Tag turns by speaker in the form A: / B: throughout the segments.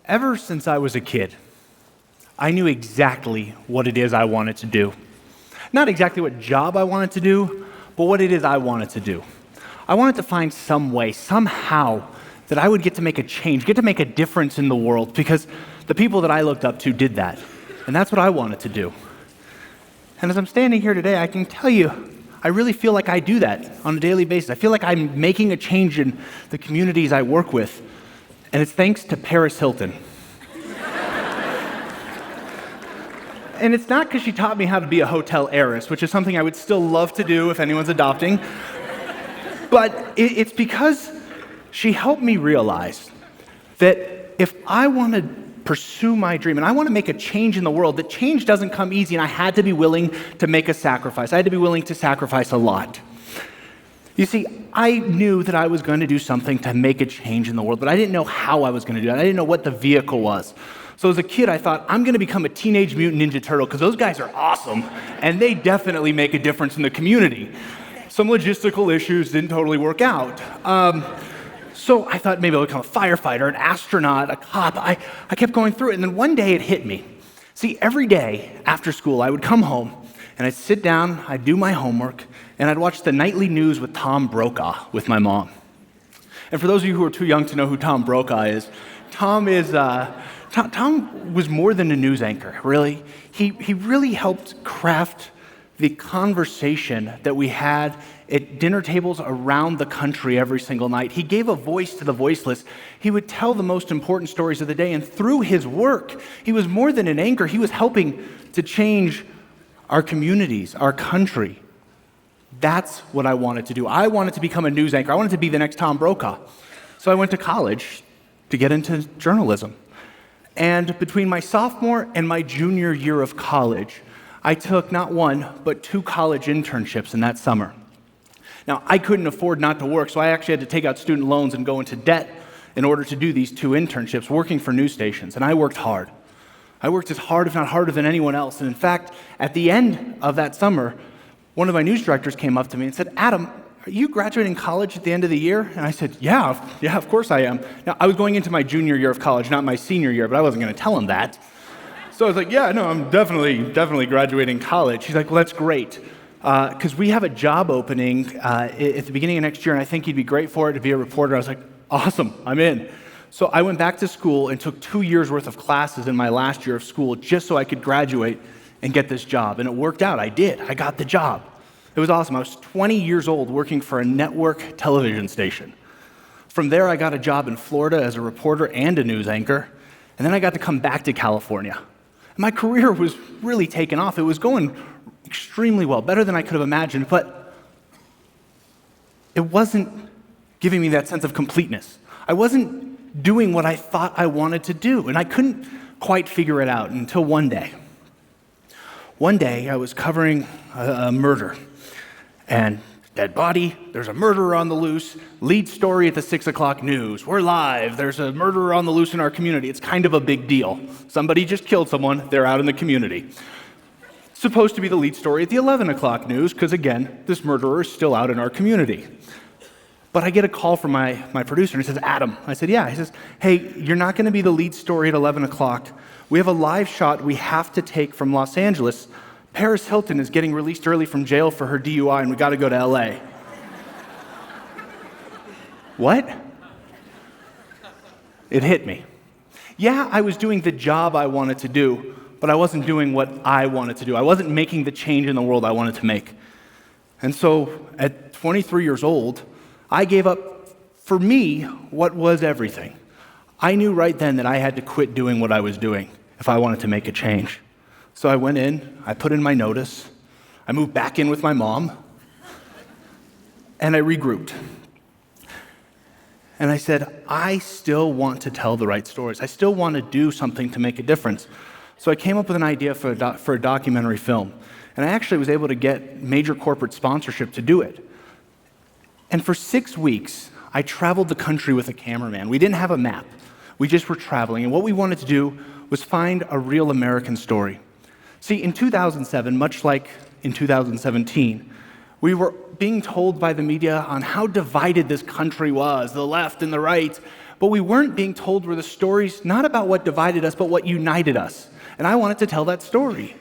A: Ever since I was a kid, I knew exactly what it is I wanted to do. Not exactly what job I wanted to do, but what it is I wanted to do. I wanted to find some way, somehow, that I would get to make a change, get to make a difference in the world, because the people that I looked up to did that. And that's what I wanted to do. And as I'm standing here today, I can tell you, I really feel like I do that on a daily basis. I feel like I'm making a change in the communities I work with. And it's thanks to Paris Hilton. And it's not because she taught me how to be a hotel heiress, which is something I would still love to do if anyone's adopting. But it's because she helped me realize that if I want to pursue my dream and I want to make a change in the world, that change doesn't come easy, and I had to be willing to make a sacrifice. I had to be willing to sacrifice a lot. You see, I knew that I was going to do something to make a change in the world, but I didn't know how I was going to do it. I didn't know what the vehicle was. So as a kid, I thought, I'm going to become a Teenage Mutant Ninja Turtle because those guys are awesome, and they definitely make a difference in the community. Some logistical issues didn't totally work out. So I thought maybe I'll become a firefighter, an astronaut, a cop. I kept going through it, and then one day it hit me. See, every day after school, I would come home, and I'd sit down, I'd do my homework, and I'd watch the nightly news with Tom Brokaw with my mom. And for those of you who are too young to know who Tom Brokaw is, Tom was more than a news anchor, really. He really helped craft the conversation that we had at dinner tables around the country every single night. He gave a voice to the voiceless. He would tell the most important stories of the day, and through his work, he was more than an anchor. He was helping to change our communities, our country. That's what I wanted to do. I wanted to become a news anchor. I wanted to be the next Tom Brokaw. So I went to college to get into journalism. And between my sophomore and my junior year of college, I took not one, but 2 college internships in that summer. Now, I couldn't afford not to work, so I actually had to take out student loans and go into debt in order to do these 2 internships, working for news stations, and I worked hard. I worked as hard, if not harder, than anyone else, and in fact, at the end of that summer, one of my news directors came up to me and said, "Adam, are you graduating college at the end of the year?" And I said, yeah, of course I am. Now, I was going into my junior year of college, not my senior year, but I wasn't going to tell him that. So I was like, yeah, no, I'm definitely graduating college. He's like, well, that's great, because we have a job opening at the beginning of next year, and I think you'd be great for it to be a reporter. I was like, awesome, I'm in. So I went back to school and took 2 years worth of classes in my last year of school just so I could graduate and get this job. And it worked out. I did. I got the job. It was awesome. I was 20 years old working for a network television station. From there, I got a job in Florida as a reporter and a news anchor. And then I got to come back to California. My career was really taking off. It was going extremely well, better than I could have imagined, but it wasn't giving me that sense of completeness. I wasn't doing what I thought I wanted to do, and I couldn't quite figure it out until one day. One day, I was covering a murder, and dead body, there's a murderer on the loose, lead story at the 6 o'clock news. We're live, there's a murderer on the loose in our community. It's kind of a big deal. Somebody just killed someone, they're out in the community. Supposed to be the lead story at the 11 o'clock news, because again, this murderer is still out in our community. But I get a call from my producer, and he says, Adam. I said, yeah. He says, hey, you're not going to be the lead story at 11 o'clock. We have a live shot we have to take from Los Angeles. Paris Hilton is getting released early from jail for her DUI, and we got to go to LA. What? It hit me. Yeah, I was doing the job I wanted to do, but I wasn't doing what I wanted to do. I wasn't making the change in the world I wanted to make. And so at 23 years old, I gave up, for me, what was everything. I knew right then that I had to quit doing what I was doing if I wanted to make a change. So I went in, I put in my notice, I moved back in with my mom, and I regrouped. And I said, I still want to tell the right stories. I still want to do something to make a difference. So I came up with an idea for a documentary film. And I actually was able to get major corporate sponsorship to do it. And for 6 weeks, I traveled the country with a cameraman. We didn't have a map. We just were traveling. And what we wanted to do was find a real American story. See, in 2007, much like in 2017, we were being told by the media on how divided this country was, the left and the right. but we weren't being told were the stories not about what divided us, but what united us. And I wanted to tell that story.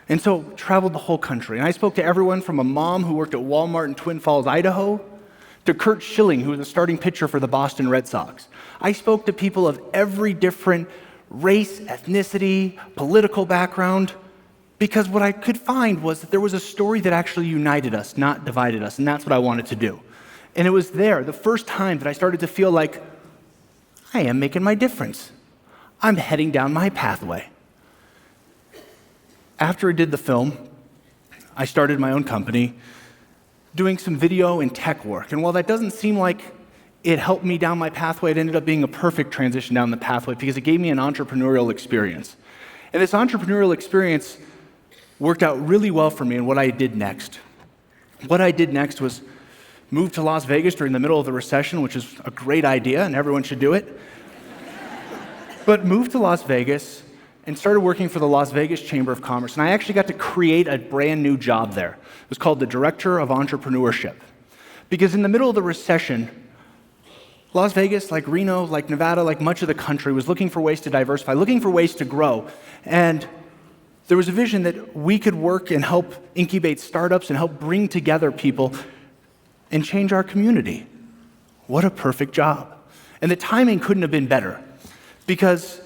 A: And so traveled the whole country. And I spoke to everyone from a mom who worked at Walmart in Twin Falls, Idaho, to Kurt Schilling, who was a starting pitcher for the Boston Red Sox. I spoke to people of every different race, ethnicity, political background, because what I could find was that there was a story that actually united us, not divided us, and that's what I wanted to do. And it was there, the first time, that I started to feel like I am making my difference. I'm heading down my pathway. After I did the film, I started my own company doing some video and tech work. And while that doesn't seem like it helped me down my pathway, it ended up being a perfect transition down the pathway because it gave me an entrepreneurial experience. And this entrepreneurial experience worked out really well for me in what I did next. What I did next was move to Las Vegas during the middle of the recession, which is a great idea and everyone should do it. But moved to Las Vegas and started working for the Las Vegas Chamber of Commerce. And I actually got to create a brand new job there. It was called the Director of Entrepreneurship. Because in the middle of the recession, Las Vegas, like Reno, like Nevada, like much of the country, was looking for ways to diversify, looking for ways to grow. And there was a vision that we could work and help incubate startups and help bring together people and change our community. What a perfect job. And the timing couldn't have been better. Because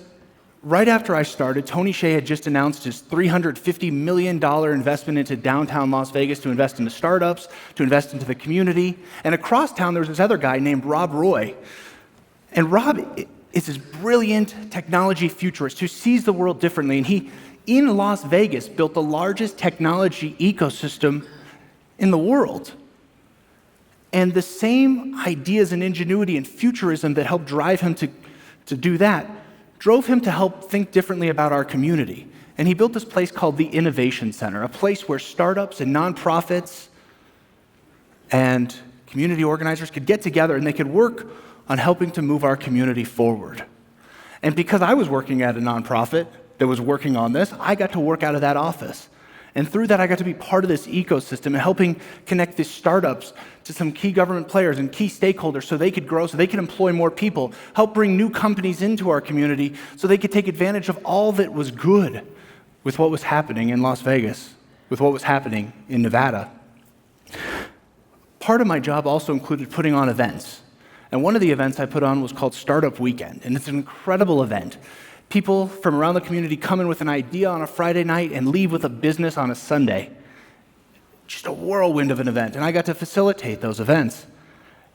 A: right after I started, Tony Hsieh had just announced his $350 million investment into downtown Las Vegas to invest into startups, to invest into the community. And across town, there was this other guy named Rob Roy. And Rob is this brilliant technology futurist who sees the world differently. And he, in Las Vegas, built the largest technology ecosystem in the world. And the same ideas and ingenuity and futurism that helped drive him to do that drove him to help think differently about our community. And he built this place called the Innevation Center, a place where startups and nonprofits and community organizers could get together and they could work on helping to move our community forward. And because I was working at a nonprofit that was working on this, I got to work out of that office. And through that, I got to be part of this ecosystem and helping connect these startups to some key government players and key stakeholders so they could grow, so they could employ more people, help bring new companies into our community so they could take advantage of all that was good with what was happening in Las Vegas, with what was happening in Nevada. Part of my job also included putting on events. And one of the events I put on was called Startup Weekend, and it's an incredible event. People from around the community come in with an idea on a Friday night and leave with a business on a Sunday. Just a whirlwind of an event, and I got to facilitate those events.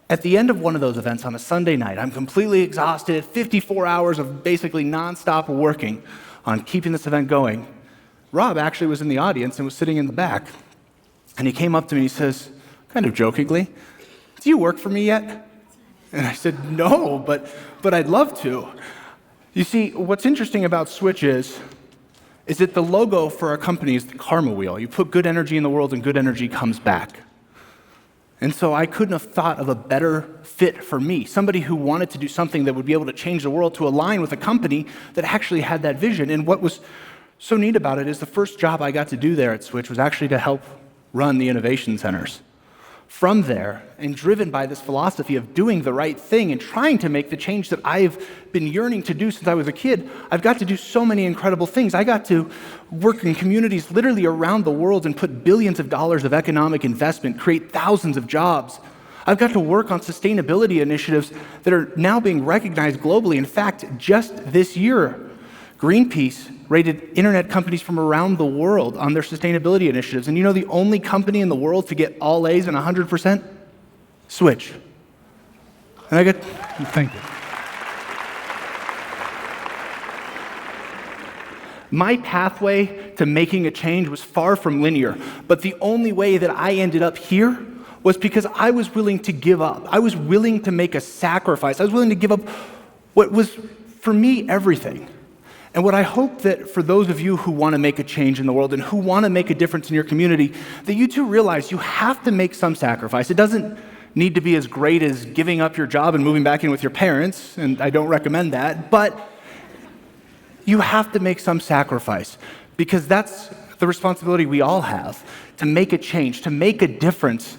A: At the end of one of those events on a Sunday night, I'm completely exhausted, 54 hours of basically nonstop working on keeping this event going. Rob actually was in the audience and was sitting in the back. And he came up to me and he says, kind of jokingly, "Do you work for me yet?" And I said, "No, but I'd love to." You see, what's interesting about Switch is that the logo for our company is the karma wheel. You put good energy in the world and good energy comes back. And so I couldn't have thought of a better fit for me, somebody who wanted to do something that would be able to change the world to align with a company that actually had that vision. And what was so neat about it is the first job I got to do there at Switch was actually to help run the innovation centers. From there, and driven by this philosophy of doing the right thing and trying to make the change that I've been yearning to do since I was a kid, I've got to do so many incredible things. I got to work in communities literally around the world and put billions of dollars of economic investment, create thousands of jobs. I've got to work on sustainability initiatives that are now being recognized globally. In fact, just this year, Greenpeace rated internet companies from around the world on their sustainability initiatives. And you know the only company in the world to get all A's and 100%? Switch. And I get, thank you. My pathway to making a change was far from linear, but the only way that I ended up here was because I was willing to give up. I was willing to make a sacrifice. I was willing to give up what was, for me, everything. And what I hope that for those of you who want to make a change in the world and who want to make a difference in your community, that you too realize you have to make some sacrifice. It doesn't need to be as great as giving up your job and moving back in with your parents, and I don't recommend that, but you have to make some sacrifice because that's the responsibility we all have to make a change, to make a difference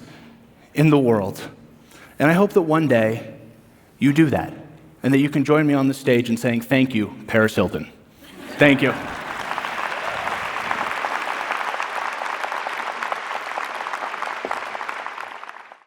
A: in the world. And I hope that one day you do that. and that you can join me on the stage in saying thank you, Paris Hilton. Thank you.